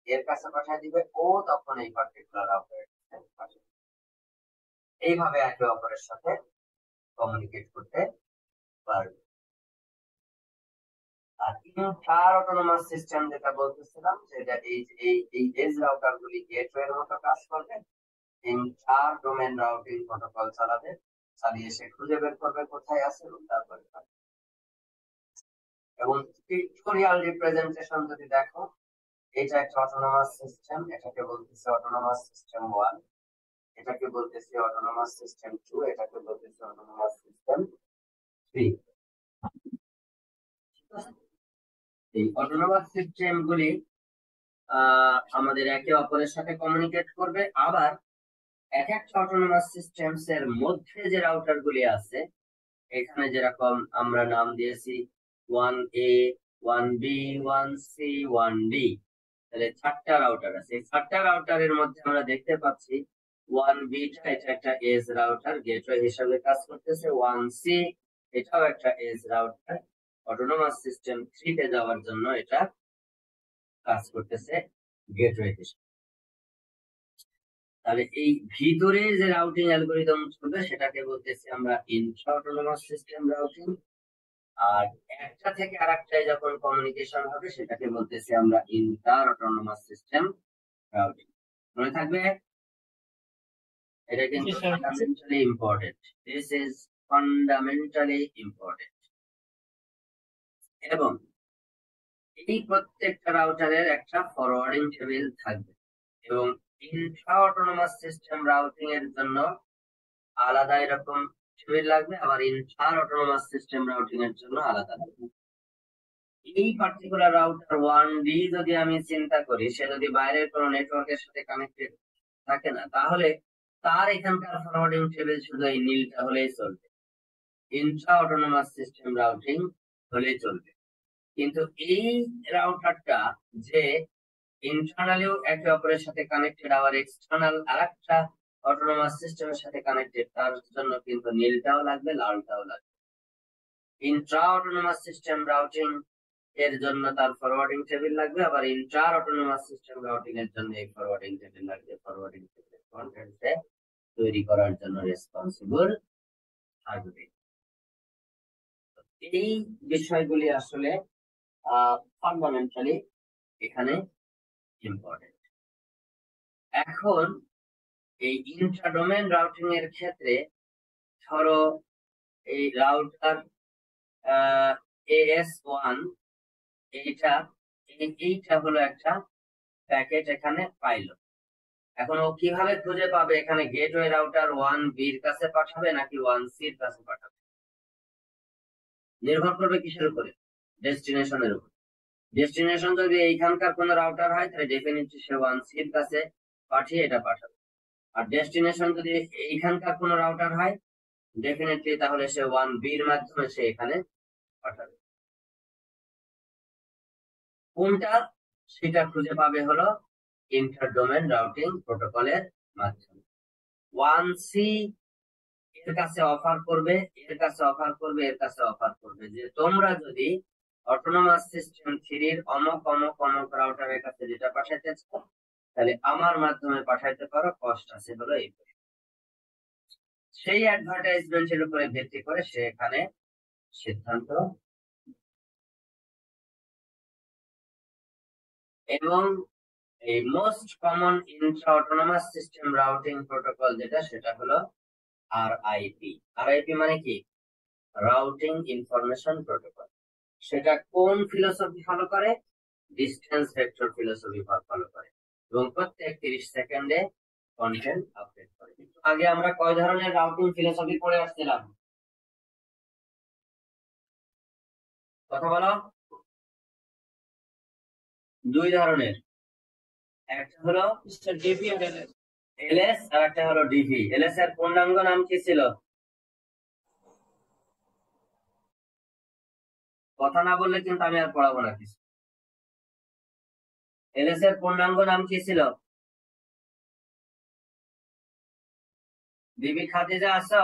এর কাছে পাঠিয়ে দিবে, ও তখন এই পার্টিকুলার রাউটারের কাছে পাঠাবে। এইভাবে একে অপরের সাথে কমিউনিকেট করতে পারবে। আর ইন্টার অটোনোমাস সিস্টেম যেটা বলতেছিলাম, সেটা এই এজ রাউটার গুলি গেটওয়ে এর মতো কাজ করবে, ইন্টার ডোমেন রাউটিং প্রোটোকল চালাবে, চালিয়ে সে খুঁজে বের করবে কোথায় আছে এবং তারপরে পাঠাবে। এবং পিক্টোরিয়াল রিপ্রেজেন্টেশন যদি দেখো, এটা একটা অটোনোমাস সিস্টেম, এটাকে বলতেছে অটোনোমাস সিস্টেম 1, এটাকে বলতেছে অটোনোমাস সিস্টেম 2, এটাকে বলতেছে অটোনোমাস সিস্টেম 3। এই অটোনোমাস সিস্টেম গুলি আমাদের একে অপরের সাথে কমিউনিকেট করবে। আবার এক একটা অটোনোমাস সিস্টেমস এর মধ্যে যে রাউটার গুলি আছে, এখানে যেরকম আমরা নাম দিয়েছি 1A, 1B, 1C, 1D, তাহলে 4টা রাউটার আছে। এই 4টা রাউটারের মধ্যে আমরা দেখতে পাচ্ছি 1B টা এটা একটা এজ রাউটার, গেটওয়ে হিসেবে কাজ করতেছে। 1C এটাও একটা এজ রাউটার, অটোনোমাস সিস্টেম 3 তে যাওয়ার জন্য এটা কাজ করতেছে গেটওয়ে হিসেবে। তাহলে এই ভিতরে যে রাউটিং অ্যালগরিদম চলবে সেটাকে বলতেছি আমরা ইন্ট্রা অটোনোমাস সিস্টেম রাউটিং, আর একটা থেকে আরেকটায় যখন কমিউনিকেশন হবে সেটাকে বলতেছি আমরা ইন্টার অটোনোমাস সিস্টেম রাউটিং। মনে থাকবে, এটা কিন্তু fundamentally important, this is fundamentally important. এবং এই প্রত্যেকটা রাউটারের একটা ফরওয়ার্ডিং টেবিল থাকবে, এবং ইন্ট্রা অটোনোমাস সিস্টেম রাউটিং এর জন্য আলাদা এরকম টেবিল লাগবে, আবার ইন্টার অটোনোমাস সিস্টেম রাউটিং এর জন্য আলাদা লাগবে। এই পার্টিকুলার রাউটার 1B যদি আমি চিন্তা করি, সে যদি বাইরের কোনো নেটওয়ার্কের সাথে কানেক্টেড থাকে না, তাহলে তার এখানকার ফরওয়ার্ডিং টেবিল শুধু এই নীলটা হলেই চলবে, ইন্ট্রা অটোনোমাস সিস্টেম রাউটিং হলেই চলবে। কিন্তু এই রাউটারটা যে ইন্টারনালিও একে অপরের সাথে কানেক্টেড, আবার এক্সটার্নাল আরেকটা অটোনোমাস সিস্টেমের সাথে কানেক্টেড, তার জন্য কিন্তু নীলটাও লাগবে, লালটাও লাগবে। ইন্ট্রা অটোনোমাস সিস্টেম রাউটিং এর জন্য তার ফরওয়ার্ডিং টেবিল লাগবে, আবার ইন্টার অটোনোমাস সিস্টেম রাউটিং এর জন্য এই ফরওয়ার্ডিং টেবিল লাগবে, ফরওয়ার্ডিং টেবিল কন্টেন্ট তৈরি করার জন্য রেসপন্সিবল থাকবে। এই বিষয়গুলি আসলে ফান্ডামেন্টালি এখানে ইম্পর্টেন্ট। এখন এই ইন্ট্রা ডোমেন রাউটিং এর ক্ষেত্রে ধরো এই রাউটার AS1, এইটা হলো একটা প্যাকেট এখানে পাইলো। এখন ও কিভাবে খুঁজে পাবে এখানে গেটওয়ে রাউটার 1B এর কাছে পাঠাবে নাকি 1C এর কাছে পাঠাবে? নির্ভর করবে কিসের উপরে? ডেস্টিনেশনের উপর। ডেস্টিনেশন যদি এইখানকার কোনো রাউটার হয় তাহলে ডেফিনেটলি সে 1C এর কাছে পাঠিয়ে এটা পাঠাবে, আর ডেস্টিনেশন যদি এইখানকার কোনো রাউটার হয় ডেফিনেটলি তাহলে সে 1B এর মাধ্যমে সে এখানে পাঠাবে। কোনটা সেটা খুঁজে পাবে হলো ইন্টার ডোমেন রাউটিং প্রোটোকলের মাধ্যমে। 1C এর কাছে অফার করবে, এর কাছে অফার করবে, এর কাছে অফার করবে যে তোমরা যদি অটোনোমাস সিস্টেম 3 এর অমুক অমুক অমুক রাউটারের কাছে যেটা পাঠাইতে চাও তাহলে আমার মাধ্যমে পাঠাইতে পারো, কষ্ট আছে হলো এই। সেই অ্যাডভার্টাইজমেন্টের উপরে ভিত্তি করে সে এখানে সিদ্ধান্ত। এবং এই most common Intra autonomous system routing protocol যেটা, সেটা হলো আরআইপি। আরআইপি মানে কি? Routing information protocol. সেটা কোন ফিলোসফি ফলো করে? ডিস্টেন্স ভেক্টর ফিলোসফি ফলো করে, এবং প্রত্যেক 30 সেকেন্ডে কন্টেন্ট আপডেট করে। আগে আমরা কয় ধরনের রাউটিং ফিলোসফি পড়ে আসছিলাম? কথা বলো। 2 ধরনের, একটা হলো ডিপি আর এলএস। এলএস আর একটা হলো ডিভি। এলএস এর পূর্ণাঙ্গ নাম কি ছিল? কথা না বললে কিন্তু আমি আর পড়াবো না কিছু। এলএস এর পূর্ণাঙ্গ নাম কি ছিল? বিবি খাদিজা আছো?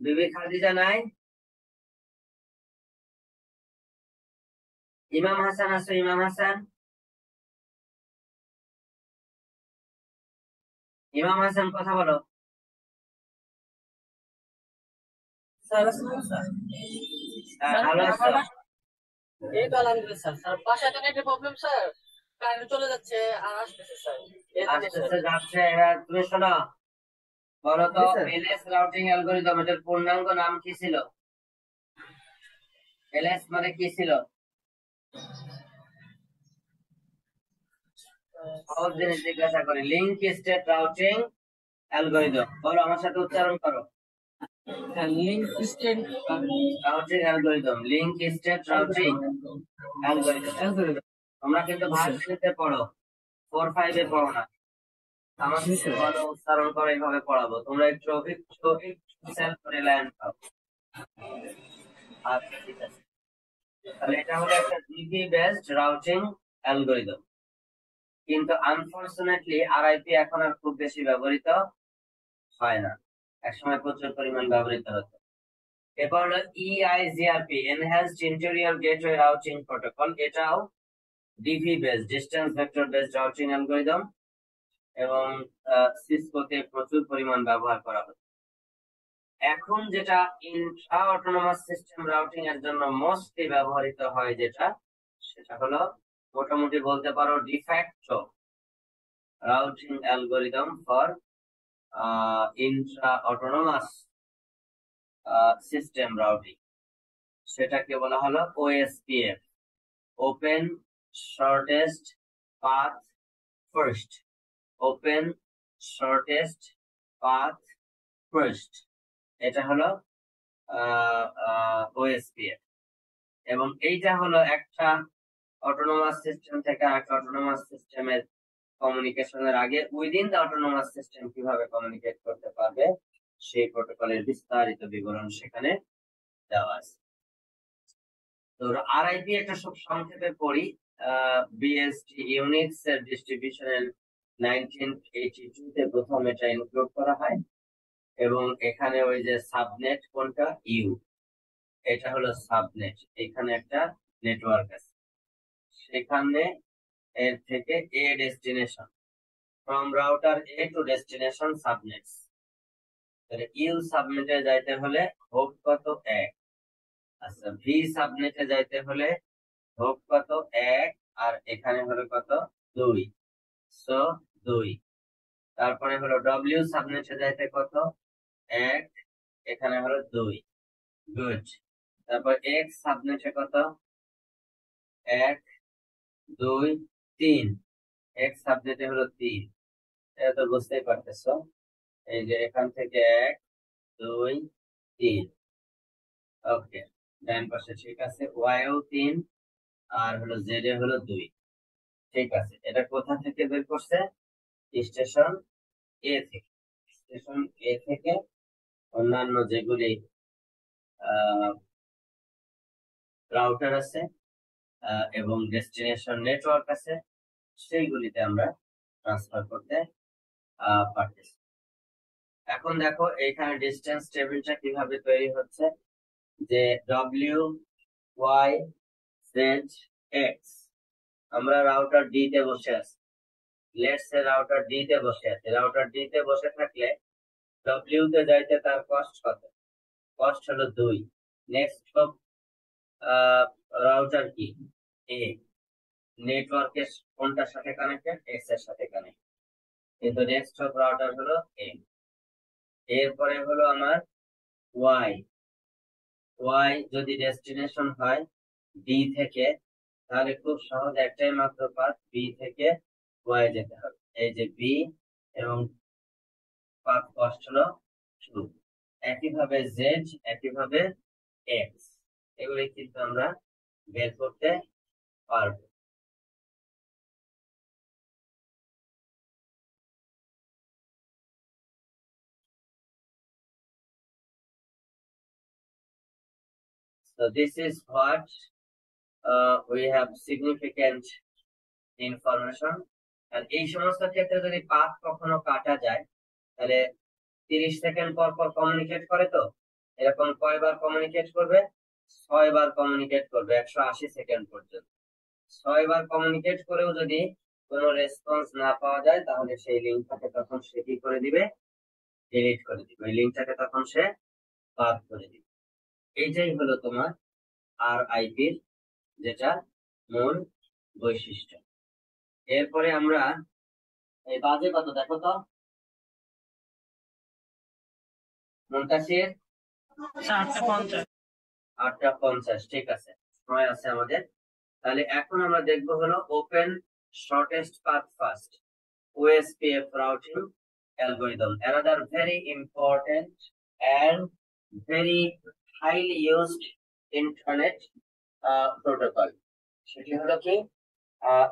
বিবি খাদিজা নাই? ইমাম হাসান আছো? ইমাম হাসান? ইমাম হাসান কথা বলো। ভালো আছো? এই তো আলহামদুলিল্লাহ স্যার। স্যার বাসায় তো নেটের প্রবলেম স্যার, কারেন্ট চলে যাচ্ছে আর আসতেছে স্যার, এই জন্য স্যার। আসতেছে যাচ্ছে, এবার তুমি শোনো, বলো তো জি স্যার। এলএস রাউটিং অ্যালগরিদম এটার পূর্ণাঙ্গ নাম কি ছিল? এলএস মানে কি ছিল? সহজ জিনিস জিজ্ঞাসা করি, লিঙ্ক স্টেট রাউটিং অ্যালগরিদম। বলো আমার সাথে উচ্চারণ করো। Link state routing algorithm, link state routing algorithm. Algorithm. তোমরা কিন্তু ভার্সিটিতে পড়ো, 4-5 পড়ো না। আমার জি স্যার। ভালো উচ্চারণ করে এইভাবে পড়াবো, তোমরা একটু সেলফ রিলায়েন্ট হও। আচ্ছা ঠিক আছে, তাহলে এটা হলো একটা জিপি বেসড রাউটিং অ্যালগরিদম। কিন্তু আনফরচুনেটলি আরআইপি এখন আর খুব বেশি ব্যবহৃত হয় না, একসময় প্রচুর পরিমাণ ব্যবহৃত হতো। এরপর হলো EIGRP, enhanced interior gateway routing protocol. এটাও DV based, distance vector based routing algorithm, এবং সিসকোতে প্রচুর পরিমাণ ব্যবহার করা হতো। এখন যেটা ইন্ট্রা অটোনোমাস সিস্টেম রাউটিং এর জন্য মোস্টলি ব্যবহৃত হয়, সেটা হলো মোটামুটি বলতে পারো de facto routing algorithm for Intra autonomous system routing. সেটাকে বলা হলো OSPF, open shortest path first. Open shortest path first, এটা হলো ওএসপিএফ। এবং এইটা হলো একটা অটোনোমাস সিস্টেম থেকে আরেকটা অটোনোমাস সিস্টেমের কমিউনিকেশনের আগে উইদিন দ্য অটোনোমাস সিস্টেম কিভাবে কমিউনিকেট করতে পারবে সেই প্রোটোকলের বিস্তারিত বিবরণ সেখানে দেওয়া আছে। তো আরআইপি একটা সব সংক্ষেপে পড়ি। বিএসটি ইউনিক্স এর ডিস্ট্রিবিউশনের 1982 তে প্রথম এটা ইনক্লুড করা হয়, এবং এখানে ওই যে সাবনেট কোনটা, ইউ, এটা হলো সাবনেট। এখানে একটা নেটওয়ার্ক আছে, সেখানে এর থেকে a destination, from router A to destination subnets. তাহলে ইউ সাবনেটে যাইতে হলে হোপ কত, 1। আচ্ছা, ভি সাবনেটে যাইতে হলে হোপ কত, 1, আর এখানে হলো কত, 2। সো 2। তারপরে হলো ডব্লিউ সাবনেটে যাইতে কত, 1, এখানে হলো 2। গুড। তারপর এক্স সাবনেটে কত, 1, 2, 3। এক্স সাবনেটে হলো 3। এটা তো বুঝতেই পারতেছো, এই যে এখান থেকে 1, 2, 3। ওকে, ডান পাশে ঠিক আছে, ওয়াই ও 3, আর হলো জেড এ হলো 2। ঠিক আছে, এটা কোথা থেকে বের করছে? স্টেশন এ থেকে। স্টেশন এ থেকে অন্যান্য যেগুলি রাউটার আছে এবং ডেস্টিনেশন নেটওয়ার্ক আছে, সেইগুলিতে আমরা ট্রান্সফার করতে পারতেছি। এখন দেখো এইখানে ডিস্টেন্স টেবিলটা কিভাবে তৈরি হচ্ছে, যে ডব্লিউ, ওয়াই, জেড, এক্স। আমরা রাউটার ডি তে বসে আছি, লেটস সে রাউটার ডি তে বসে আছে। রাউটার ডি তে বসে থাকলে ডব্লিউ তে যাইতে তার কস্ট কত? কস্ট হলো 2। নেক্সট রাউটার কি, এ। নেটওয়ার্কের কোনটার সাথে কানেক্টেড? এক্স এর সাথে কানেক্টেড, কিন্তু নেক্সট রাউটার হলো এ। এরপরে হলো আমার ওয়াই। ওয়াই যদি ডেস্টিনেশন হয় বি থেকে, তাহলে খুব সহজ একটাই মাত্র পাথ, বি থেকে ওয়াই যেতে হবে। এই যে বি, এবং পাথ কস্ট হলো 2। একইভাবে জেড, একইভাবে এক্স, এগুলি কিন্তু আমরা বের করতে পারবো। তো So this is what we have significant information. আর এই সমস্ত ক্ষেত্রে যদি পাথ কখনো কাটা যায় তাহলে 30 সেকেন্ড পর পর কমিউনিকেট করে, তো এরকম কয়বার কমিউনিকেট করবে? 6 বার কমিউনিকেট করবে 180 সেকেন্ড পর্যন্ত। 6 বার কমিউনিকেট করেও যদি কোনো রেসপন্স না পাওয়া যায় তাহলে সেই লিঙ্কটাকে তখন সে কি করে দিবে? ডিলিট করে দিবে। ওই লিঙ্কটাকে তখন সে বাদ করে দিবে। এইটাই হলো তোমার RIP-র যেটা মূল বৈশিষ্ট্য। এরপরে আমরা এই বাজে কত দেখো তো মুনতাসির? 8:50। 8:50, ঠিক আছে, সময় আছে আমাদের। তাহলে এখন আমরা দেখবো হলো open shortest path first OSPF routing algorithm, another very important and very highly used internet protocol. সেটি হলো কি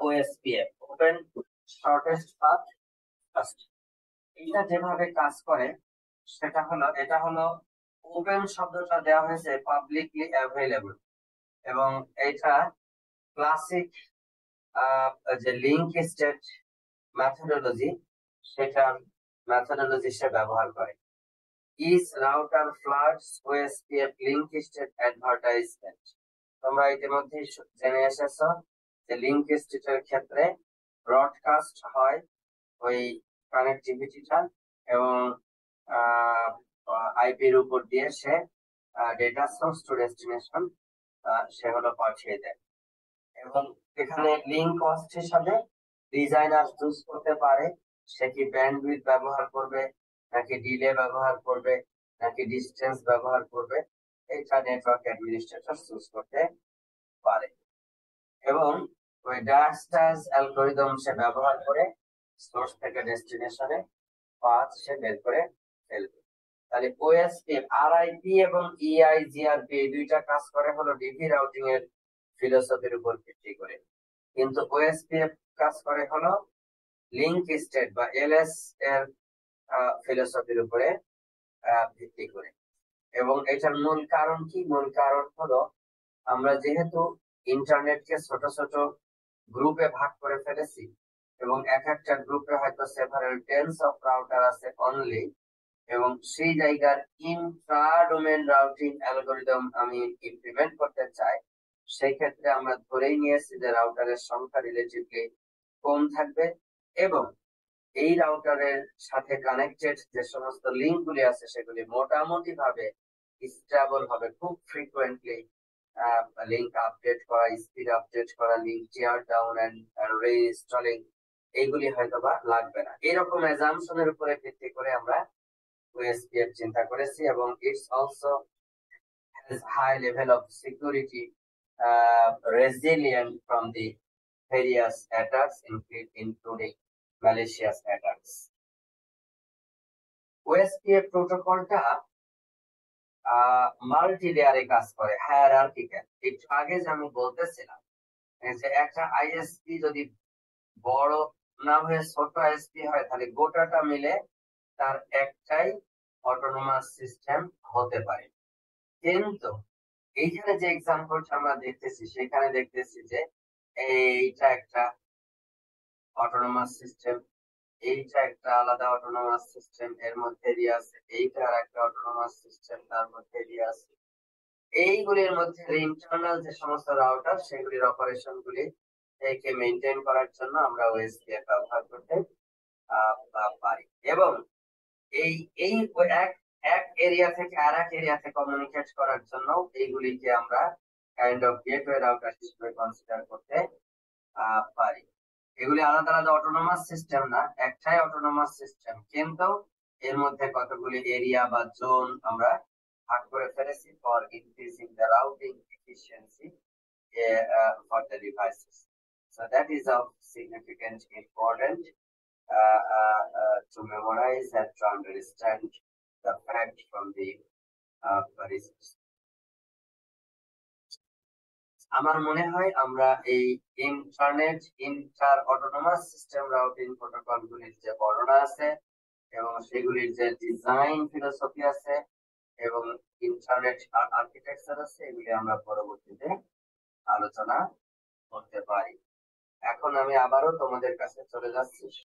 OSPF, open shortest path first. এটা যেভাবে কাজ করে সেটা হলো, এটা হলো ওপেন শব্দটা দেওয়া হয়েছে পাবলিকলি অ্যাভেলেবল, এবং এটা ক্লাসিক যে লিঙ্ক স্টেট মেথডোলজি সেটার মেথডোলজি সে ব্যবহার করে। Is router floods OSPF link state advertisement. তোমরা ইতিমধ্যে জেনে এসেছো যে লিঙ্ক স্টেটের ক্ষেত্রে ব্রডকাস্ট হয় ওই কানেক্টিভিটিটা, এবং আইপির উপর দিয়ে সে ডেটা সোর্স টু ডেস্টিনেশন সে হলো পাঠিয়ে দেয়। এবং এখানে লিঙ্ক কস্ট হিসাবে ডিজাইনার চুজ করতে পারে সে কি ব্যান্ডউইথ ব্যবহার করবে, নাকি ডিলে ব্যবহার করবে, নাকি ডিস্টেন্স ব্যবহার করবে। এটা নেটওয়ার্ক অ্যাডমিনিস্ট্রেটর চুজ করতে পারে। এবং ওই ডায়াস্টাস অ্যালগরিদম সে ব্যবহার করে সোর্স থেকে ডেস্টিনেশনে পাথ সে বের করে ফেলবে। তাহলে OSPF RIP এবং EIGRP এই দুইটা কাজ করে হলো ডিভি রাউটিং এর ফিলোসফির উপর ভিত্তি করে, কিন্তু OSPF কাজ করে হলো লিঙ্ক স্টেট বা LS এর ফিলোসফির উপরে ভিত্তি করে। এবং এটার মূল কারণ কি? মূল কারণ হলো আমরা যেহেতু ইন্টারনেটকে ছোট ছোট গ্রুপে ভাগ করে ফেলেছি, এবং এক একটা গ্রুপে হয়তো সেভারাল টেন্স অফ রাউটার আছে অনলি, এবং সেই জায়গার ইন্ট্রা ডোমেন রাউটিং অ্যালগরিদম আমি ইমপ্লিমেন্ট করতে চাই, সেই ক্ষেত্রে আমরা ধরেই নিয়েছি যে রাউটারের সংখ্যা রিলেটিভলি কম থাকবে, এবং এই রাউটারের সাথে কানেক্টেড যে সমস্ত লিঙ্ক গুলি আছে সেগুলি মোটামুটি ভাবে স্টেবল হবে। খুব ফ্রিকুয়েন্টলি লিঙ্ক আপডেট করা, স্পিড আপডেট করা, লিঙ্ক টিয়ার ডাউন এন্ড রিইনস্টলিং এইগুলি হয়তো বা লাগবে না। এরকম অ্যাজাম্পশনের উপরে ভিত্তি করে আমরা OSPF চিন্তা করেছি, এবং it's also has high level of security, resilient from the various attacks including malicious attacks. OSPF প্রোটোকলটা মাল্টি লেয়ারে কাজ করে, হায়ারার্কিক্যাল। একটু আগে যে আমি বলতেছিলাম যে একটা আইএসপি যদি বড় না হয়ে ছোট আইএসপি হয় তাহলে গোটাটা মিলে তার একটাই অটোনোমাস সিস্টেম হতে পারে। কিন্তু এইখানে যে এক্সাম্পলটা আমরা দেখতেছি সেখানে দেখতেছি যে এইটা একটা অটোনোমাস সিস্টেম, এইটা একটা আলাদা অটোনোমাস সিস্টেম, এর মধ্যে দিয়ে আছে এইটা আর একটা অটোনোমাস সিস্টেম, তার মধ্যে দিয়ে আছে এইগুলির মধ্যে ইন্টারনাল যে সমস্ত রাউটার সেগুলির অপারেশন গুলি একে মেনটেন করার জন্য আমরা OSPF ব্যবহার করতে পারি। এবং এই এই এক এরিয়া থেকে আর এক এরিয়াতে কমিউনিকেট করার জন্য এইগুলিকে আমরা কাইন্ড অফ গেটওয়ে রাউটার হিসেবে কনসিডার করতে পারি। এগুলি আলাদা আলাদা অটোনোমাস সিস্টেম না, একটাই অটোনোমাস সিস্টেম, কিন্তু এর মধ্যে কতগুলি এরিয়া বা জোন আমরা ভাগ করে ফেলেছি for increasing the routing efficiency for the devices. So that is of significant importance to memorize and to understand the fact from the research. আমার মনে হয় আমরা এই internet inter autonomous system routing protocol গুলির যে বর্ণনা আছে এবং সেগুলির যে ডিজাইন ফিলোসফি আছে এবং ইন্টারনেট আর্কিটেকচার আছে, এগুলি আমরা পরবর্তীতে আলোচনা করতে পারি। এখন আমি আবারও তোমাদের কাছে চলে যাচ্ছি।